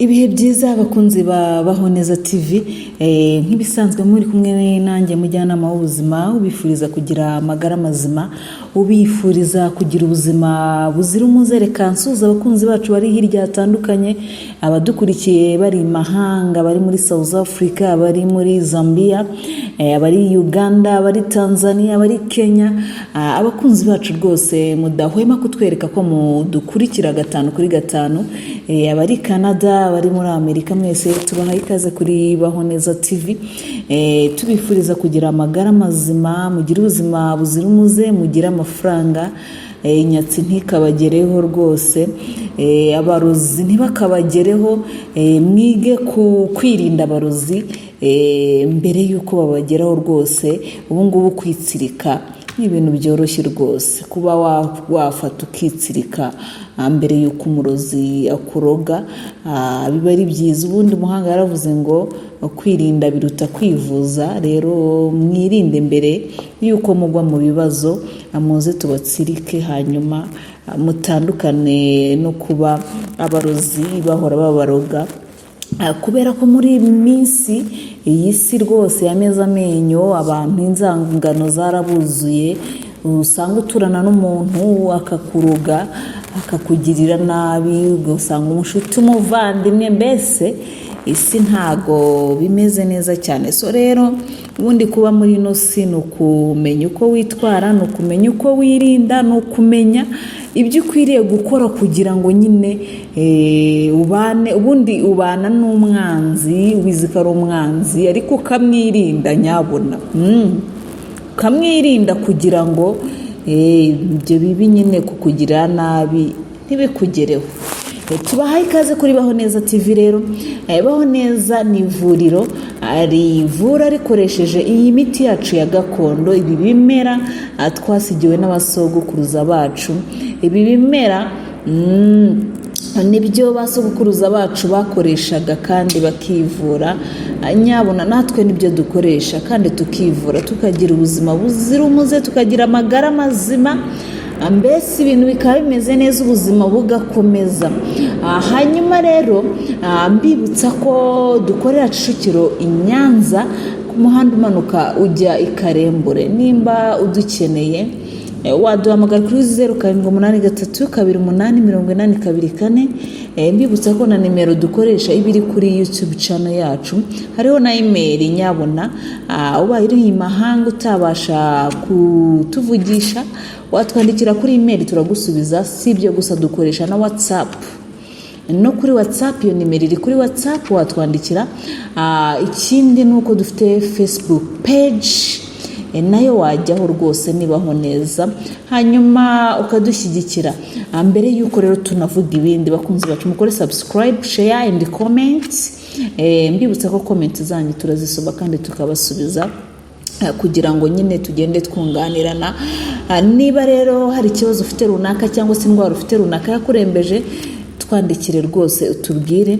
Ibihe byiza abakunzi babaho neza TV, nk'ibisanzwe muri kumwe nanjye mujyanama w'ubuzima ubifuriza kugira amagara mazima, ubifuriza kugira ubuzima buzira umuze. Reka nsuhuza abakunzi bacu bari hirya hatandukanye, abadukurikiye bari mahanga, bari muri South Africa, bari muri Zambia, abari Uganda, abari Tanzania, abari Kenya, abakunzi bacu rwose mudahwema kutwereka ko mudukurikira 5 kuri 5, abari Canada, abari muri Amerika, mwese tubahaye ikaze kuri Baho Neza TV. Tubifuriza kugira amagara mazima, mugira ubuzima buzira umuze, mugira amafaranga, inyatsi ntikabagereho rwose, abarozi ntibakabagereho, mwige kwirinda abarozi mbere yuko babageraho rwose. Ubu ngubu kwitsirika ni ibintu byoroshye rwose, kuba wafata ukitsirika mbere yuko umurozi akuroga biba ari byiza. Ubundi umuhanga yaravuze ngo kwirinda biruta kwivuza. Rero mwirinde mbere yuko mugwa mu bibazo, muze tubatsirike hanyuma mutandukane no kuba abarozi bahora babaroga, kubera ko muri minsi iyi si rwose yameze amenyo, abantu inzangano zarabuzuye. Usanga uturana n'umuntu akakuroga, akakugirira nabi, ugasanga umushuti umuvandimwe, mbese isi ntago bimeze neza cyane. So rero ubundi kuba muri ino si ni ukumenya uko witwara, ni ukumenya uko wirinda, ni ukumenya ibyo ukwiriye gukora kugira ngo nyine ubane. Ubundi ubana n'umwanzi, wizi ko ari umwanzi ariko ukamwirinda nyabona, ukamwirinda kugira ngo ibyo bibi nyine kukugira nabi ntibikugereho. Tubahaye ikaze kuri Baho Neza TV. Rero Baho Neza ni ivuriro rivura rikoresheje iyi miti yacu ya gakondo, ibi bimera twasigiwe n'abasogokuruza bacu. Ibi bimera nibyo basogokuruza bacu bakoreshaga kandi bakivura, nyabona natwe nibyo dukoresha kandi tukivura, tukagira ubuzima buzira umuze, tukagira amagara mazima, mbese ibintu bikaba bimeze neza, ubuzima bugakomeza. Hanyuma rero mbibutsa ko dukorera Kicukiro i Nyanza ku muhanda umanuka ujya i Karembure. Nimba udukeneye waduhamagara kuri 0783288024. Mbibutsa ko na nimero dukoresha ibiri kuri YouTube channel yacu, hariho na email nyabona. Ubaye uri mahanga utabasha kutuvugisha, watwandikira kuri email turagusubiza. Si ibyo gusa, dukoresha na WhatsApp. No kuri WhatsApp, iyo nimero iri kuri WhatsApp watwandikira. Ikindi nuko dufite Facebook page, nayo wajyaho rwose ni Baho Neza, hanyuma ukadushyigikira. Mbere yuko rero tunavuga ibindi, bakunzi bacu mukore subscribe, share and comment. Mbibutsa ko comment zanyu turazisoma kandi tukabasubiza, kugira ngo nyine tugende twunganirana. Niba rero hari ikibazo ufite runaka cyangwa se indwara ufite runaka yakurembeje, twandikire rwose utubwire,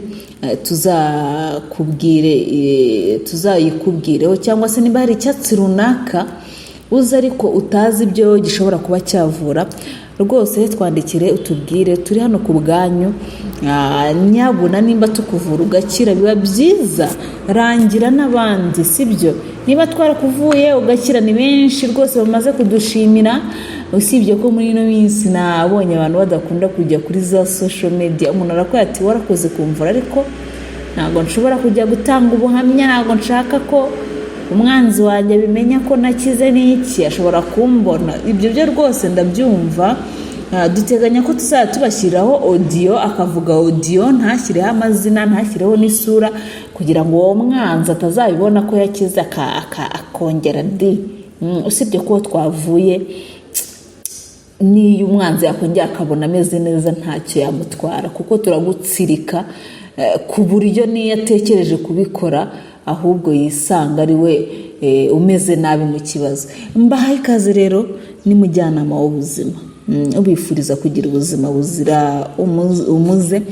tuzayikubwireho. Cyangwa se niba hari icyatsi runaka uzi ariko utazi ibyo gishobora kuba cyavura, rwose twandikire utubwire, turi hano ku bwanyu. Nyabuna nimba tukuvura ugakira biba byiza, rangira n'abandi, sibyo? Niba twarakuvuye ugakira, ni benshi rwose bamaze kudushimira. Usibye ko muri ino minsi nabonye abantu badakunda kujya kuri za social media. Umuntu arakora ati warakoze kumvura, ariko ntabwo nshobora kujya gutanga ubuhamya, ntabwo nshaka ko umwanzi wanjye abimenya ko nakize n'iki, ashobora kumbona. Ibyo byo rwose ndabyumva. Duteganya ko tuzajya tubashyiraho audio, akavuga audio, ntashyireho amazina, ntashyireho n'isura, kugira ngo uwo mwanzi atazabibona ko yakize akongera ndi. Usibye ko twavuye, niyo umwanzi yakongera akabona ameze neza ntacyo yamutwara, kuko turagutsirika ku buryo niyo atekereje kubikora ahubwo yisanga ari we umeze nabi mu kibazo. Mbahaye ikaze rero, ni mujyanama w'ubuzima. ubifuriza kugira ubuzima buzira umuze,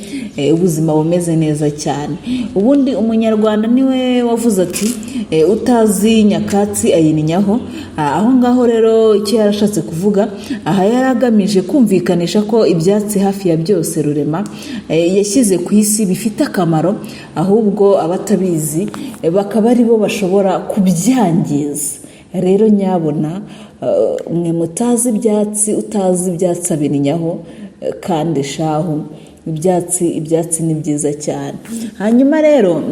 ubuzima bumeze neza cyane. Ubundi umunyarwanda niwe wavuze ati utazi nyakatsi ayininyaho. Aho ngaho rero icyo yarashatse kuvuga, aha yaragamije kumvikanisha ko ibyatsi hafi ya byose rurema yashyize ku isi bifite akamaro, ahubwo abatabizi bakaba ari bo bashobora kubyangiza. Rero nyabona mwe mutazi utazi ibyatsi abininyaho, kandi shahu ibyatsi ni byiza cyane. Hanyuma rero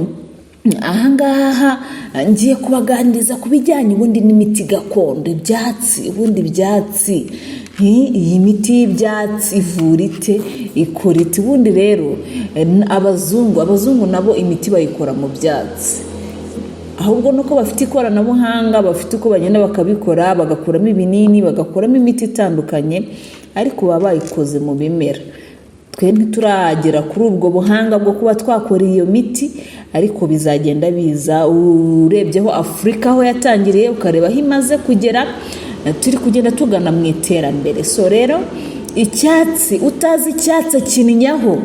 ahangaha ngiye kubaganiriza ku bijyanye ubundi n'imiti gakondo. Ibyatsi iyi miti y'ibyatsi ivura ite, ikora ite? Ubundi rero abazungu nabo imiti bayikora mu byatsi, ahubwo nuko bafite ikoranabuhanga, bafite uko bagenda bakabikora, bagakuramo ibinini, bagakuramo imiti itandukanye, ariko baba bayikoze mu bimera. Twe ntituragera kuri ubwo buhanga bwo kuba twakora iyo miti, ariko bizagenda biza. Urebyeho Afurika aho yatangiriye ukareba aho imaze kugera, turi kugenda tugana mu iterambere. So rero icyatsi, utazi icyatsi akininyaho,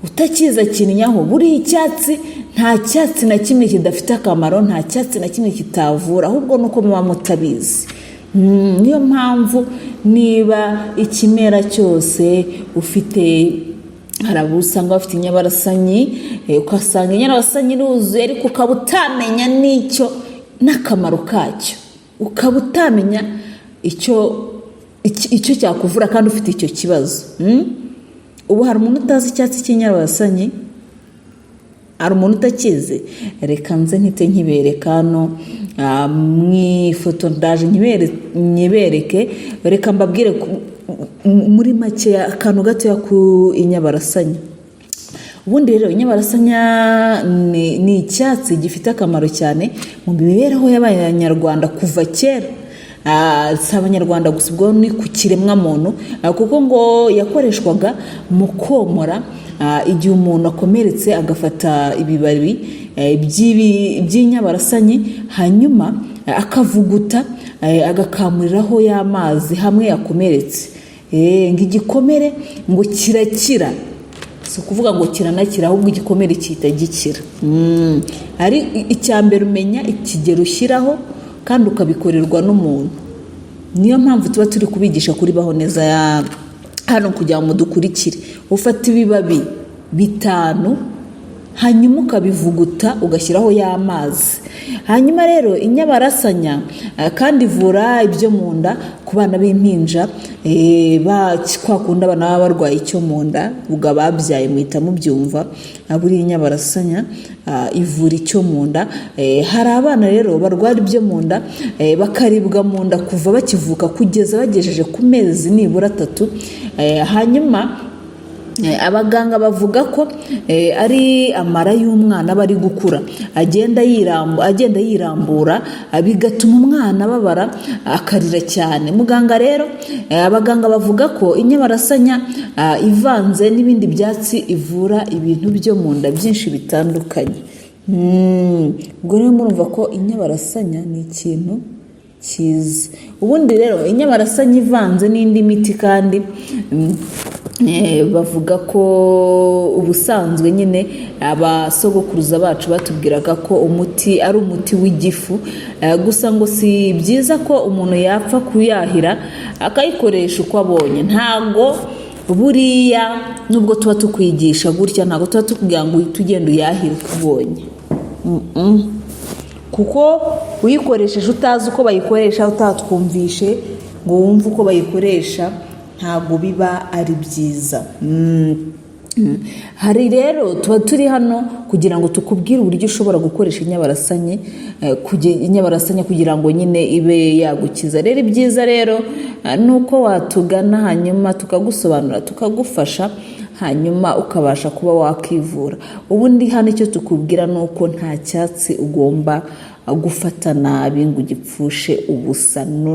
utakiza kininyaho. Buriya icyatsi, nta cyatsi na kimwe kidafite akamaro, nta cyatsi na kimwe kitavura, ahubwo nuko muba mutabizi. Niyo mpamvu niba ikimera cyose ufite, hari abo usanga bafite inyabarasanyi, ukasanga inyabarasanyi iruzuye, ariko ukaba utamenya n'akamaro kacyo, ukaba utamenya icyo cyakuvura kandi ufite icyo kibazo. Ubu hari umuntu utazi icyatsi cy'inyabarasanyi? Hari umuntu utakizi? Reka nze mpite nkibereka hano mu ifoto, ndaje nyibereke. Reka mbabwire muri make akantu gatoya ku inyabarasanyi. Ubundi rero inyabarasanya ni icyatsi gifite akamaro cyane mu mibereho y'abanyarwanda kuva kera. Si abanyarwanda gusa, ubwo ni ku kiremwa muntu, kuko ngo yakoreshwaga mu komora igihe umuntu akomeretse, agafata ibibabi by'inyabarasanyi, hanyuma akavuguta, agakamuriraho y'amazi hamwe yakomeretse. Igikomere ngo kirakira, si ukuvuga ngo kiranakira, ahubwo igikomere cyita gikira. Ari icyambere umenya ikigero ushyiraho kandi ukabikorerwa n'umuntu. Niyo mpamvu tuba turi kubigisha kuri Baho Neza hano kugira ngo dukurikire. Ufata ibibabi 5 hanyuma ukabivuguta ugashyiraho y'amazi. Hanyuma rero inyabarasanya kandi ivura ibyo mu nda ku bana b'impinja, kwakunda abana baba barwaye icyo mu nda, ubwo ababyaye muhita mubyumva. Buriya inyabarasanya ivura icyo mu nda. Hari abana rero barwara ibyo mu nda, bakaribwa mu nda kuva bakivuka kugeza bagejeje ku mezi nibura 3. Hanyuma abaganga bavuga ko ari amara y'umwana bari gukura agenda yirambura, bigatuma umwana babara akarira cyane. Abaganga bavuga ko inyabarasanya ivanze n'ibindi byatsi ivura ibintu byo mu nda byinshi bitandukanye. Ubwo rero murumva ko inyabarasanya ni ikintu cyiza. Ubundi rero inyabarasanya ivanze n'indi miti kandi bavuga ko ubusanzwe nyine abasogokuruza bacu batubwiraga ko umuti ari umuti w'igifu, gusa ngo si byiza ko umuntu yapfa kuyahira akayikoresha uko abonye. Ntago buriya nubwo tuba tukwigisha gutya, ntago tuba tukubwira ngo uhite ugenda uyahire uko ubonye, kuko uyikoresheje utazi uko bayikoresha, utatwumvishe ngo wumve uko bayikoresha, ntabwo biba ari byiza. Hari rero tuba turi hano kugira ngo tukubwire uburyo ushobora gukoresha inyabarasanya kugira ngo nyine ibe yagukiza. Rero ibyiza rero nuko watugana hanyuma tukagusobanura, tukagufasha, hanyuma ukabasha kuba wakivura. Ubundi hano icyo tukubwira nuko nta cyatsi ugomba gufata nabi ngo ugipfushe ubusa. No,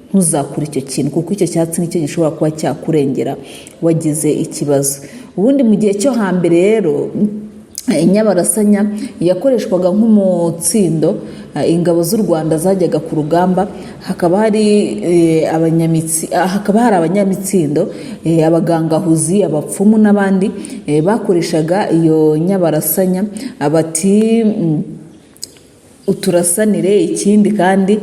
ntuzakure icyo kintu, kuko icyo cyatsi nicyo gishobora kuba cyakurengera wagize ikibazo. Ubundi mu gihe cyo hambere rero inyabarasanya yakoreshwaga nk'umutsindo ingabo z'u Rwanda zajyaga ku rugamba, hakaba hari abanyamitsindo, abagangahuzi, abapfumu n'abandi bakoreshaga iyo nyabarasanya bati uturasanire. Ikindi kandi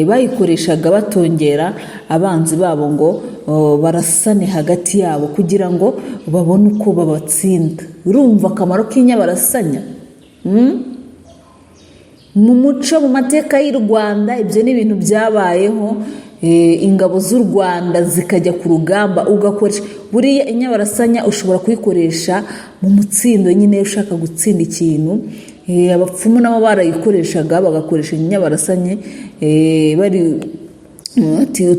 bayikoreshaga batongera abanzi babo ngo barasane hagati yabo kugira ngo babone uko babatsinda. Urumva akamaro k'inyabarasanya? Mu muco, mu mateka y'u Rwanda, ibyo ni ibintu byabayeho. Ingabo z'u Rwanda zikajya ku rugamba, ugakoresha buriya inyabarasanya ushobora kuyikoresha mu mutsindo nyine ushaka gutsinda ikintu. Abapfumu nabo barayikoreshaga, bagakoresha inyabarasanye bari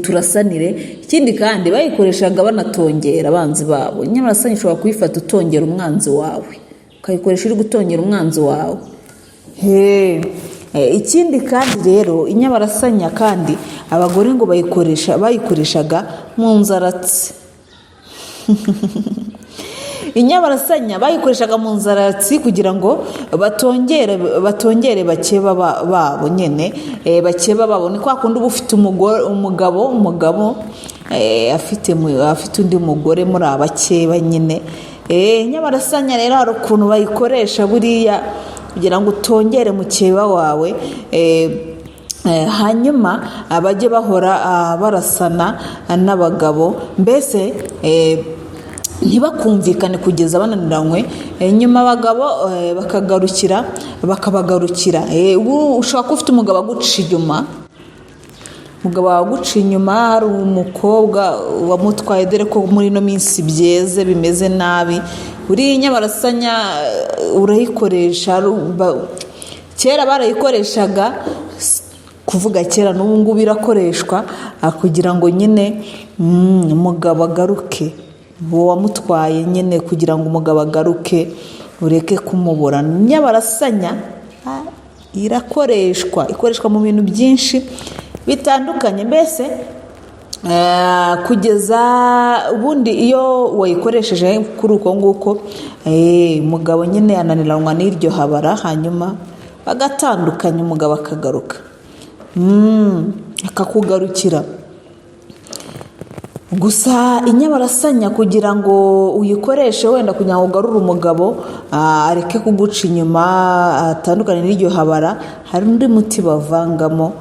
turasanire. Ikindi kandi bayikoreshaga banatongera abanzi babo. Inyabarasanya ushobora kuyifata utongera umwanzi wawe, ukayikoresha uri gutongera umwanzi wawe. Ikindi kandi rero inyabarasanya kandi abagore ngo bayikoreshaga mu nzaratsi. Inyabarasanya bayikoreshaga mu nzaratsi kugira ngo batongere bakeba babo nyine, bakeba babo. Ni kwa kundi uba ufite umugabo afite undi mugore muri abakeba nyine. Inyabarasanya rero hari ukuntu bayikoresha buriya kugira ngo utongere mukeba wawe, hanyuma bajye bahora barasana n'abagabo, mbese ntibakumvikane kugeza bananiranywe. Nyuma abagabo bakabagarukira. Ushobora kuba ufite umugabo aguca inyuma, hari umukobwa wamutwaye, dore ko muri ino minsi byeze bimeze nabi. Buriya inyabarasanya urayikoresha. Kera barayikoreshaga, kuvuga kera n'ubu ngubu irakoreshwa kugira ngo nyine umugabo agaruke, uwo wamutwaye nyine, kugira ngo umugabo agaruke ureke kumubura. Inyabarasanya ikoreshwa mu bintu byinshi bitandukanye, mbese kugeza ubundi iyo wayikoresheje kuri uko nguko, umugabo nyine yananiranwa n'iryo habara, hanyuma bagatandukanya, umugabo akagaruka akakugarukira. Gusa inyabarasanya kugira ngo uyikoreshe wenda kugira ngo ugarure umugabo areke kuguca inyuma, atandukanye n'iryo habara, hari undi muti bavangamo.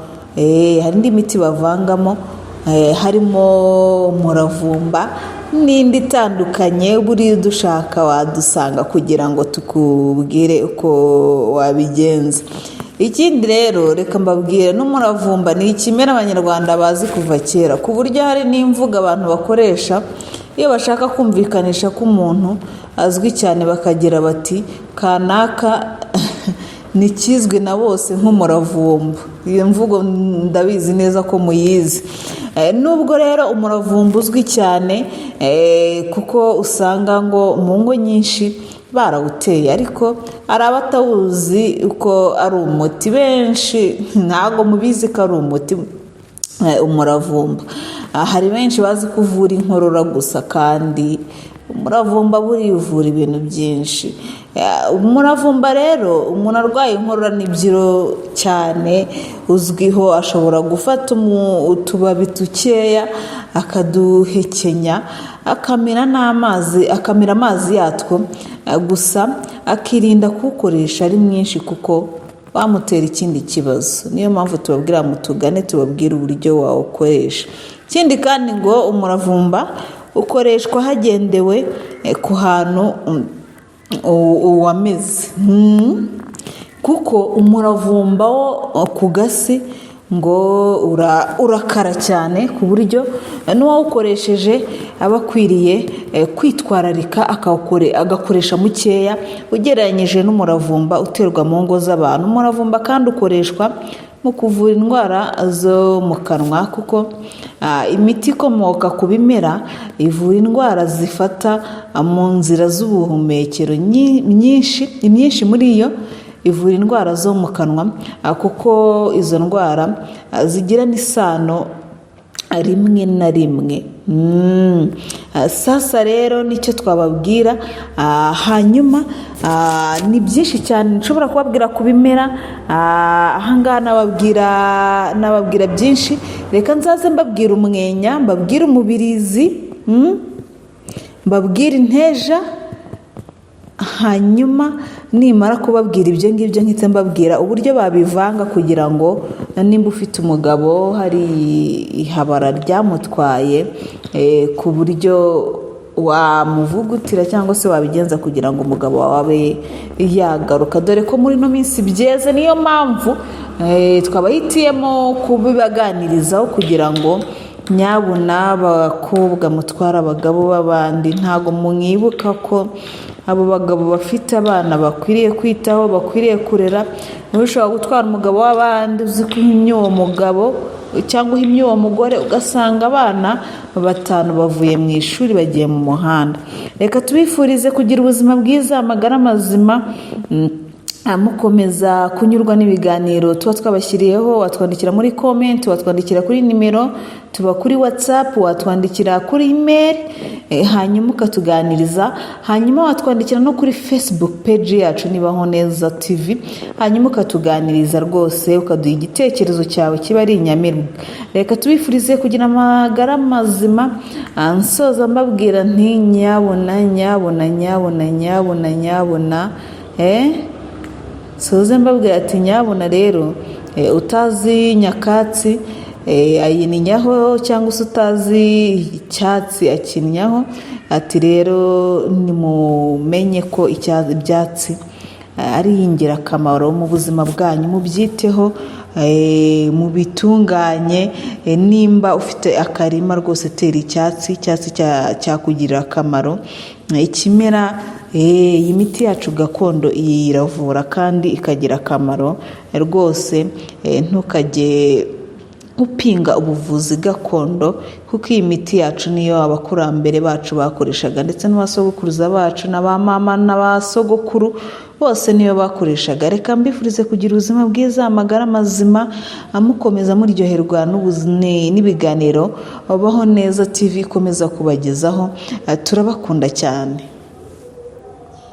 Harimo umuravumba n'indi itandukanye. Buriya dushaka wadusanga kugira ngo tukubwire uko wabigenza. Ikindi rero reka mbabwire, n'umuravumba ni ikimera abanyarwanda bazi kuva kera, ku buryo hari n'imvugo abantu bakoresha iyo bashaka kumvikanisha ko umuntu azwi cyane, bakagira bati kanaka ni kizwi na bose nk'umuravumba. Iyo mvugo ndabizi neza ko muyizi. Nubwo rero umuravumba uzwi cyane, kuko usanga ngo mu ngo nyinshi barawuteye, ariko hari abatawuzi uko ari umuti. Benshi ntabwo mubizi ko ari umuti umuravumba. Hari benshi bazi kuvura inkorora gusa, kandi umuravumba buriya uvura ibintu byinshi. Umuravumba rero, umuntu arwaye inkorora n'ibyiro cyane, uzwiho ashobora gufata utubabi dukeya akaduhekenya, akamira amazi yatwo, gusa akirinda kuwukoresha ari mwinshi kuko wamutera ikindi kibazo. Niyo mpamvu tubabwira mutugane tubabwire uburyo wawukoresha. Ikindi kandi ngo umuravumba ukoreshwa hagendewe ku hantu wameze, kuko umuravumba wo ku gasi ngo urakara cyane, ku buryo n'uwawukoresheje aba akwiriye kwitwararika agakoresha mukeya ugereranyije n'umuravumba uterwa mu ngo z'abantu. Umuravumba kandi ukoreshwa mu kuvura indwara zo mu kanwa, kuko imiti ikomoka ku bimera ivura indwara zifata mu nzira z'ubuhumekero. Imyinshi muri yo ivura indwara zo mu kanwa, kuko izo ndwara zigira n'isano rimwe na rimwe. Sasa rero nicyo twababwira. Hanyuma ni byinshi cyane nshobora kubabwira ku bimera. Ahangaha nababwira byinshi. Reka nzaze mbabwira umwenya, mbabwira umubirizi, mbabwira inteja. Hanyuma nimara kubabwira ibyo ngibyo nkitse mbabwira uburyo babivanga kugira ngo nimba ufite umugabo hari ihabara ryamutwaye, ku buryo wamuvugutira cyangwa se wabigenza kugira ngo umugabo wawe abe yagaruka, dore ko muri ino minsi byeze. Niyo mpamvu twabahitiyemo kubibaganirizaho kugira ngo nyabuna abakobwa mutwara abagabo b'abandi ntago mwibuka ko abo bagabo bafite abana bakwiriye kwitaho, bakwiriye kurera. Ushobora gutwara umugabo w'abandi uzi ko uhimye uwo mugabo cyangwa uhimye uwo mugore, ugasanga abana 5 bavuye mu ishuri bagiye mu muhanda. Reka tubifurize kugira ubuzima bwiza, amagara mazima, mukomeza kunyurwa n'ibiganiro tuba twabashyiriyeho. Watwandikira muri comment, watwandikira kuri nimero, tuba kuri WhatsApp, watwandikira kuri email, hanyuma ukatuganiriza. Hanyuma watwandikira no kuri Facebook page yacu Nibaho Neza TV, hanyuma ukatuganiriza rwose, ukaduha igitekerezo cyawe kiba ari inyamirwa. Reka tubifurize kugira amagara mazima. Nsoza mbabwira nti nyabona soze mbabwira ati nyabona rero, utazi nyakatsi ayininyaho, cyangwa se utazi icyatsi akinyaho. Ati rero nimumenye ko ibyatsi ari ingirakamaro mu buzima bwanyu, mubyiteho, mubitunganye. Nimba ufite akarima rwose tera icyatsi cyakugirira akamaro. Ikimera, iyi miti yacu gakondo iravura kandi ikagira akamaro rwose. Ntukajye upinga ubuvuzi gakondo, kuko iyi miti yacu niyo abakurambere bacu bakoreshaga, ndetse n'abasogokuruza bacu n'abamama n'abasogokuru bose niyo bakoreshaga. Reka mbifurize kugira ubuzima bwiza, amagara mazima, mukomeza muryoherwa n'ibiganiro Baho Neza TV ikomeza kubagezaho. Turabakunda cyane.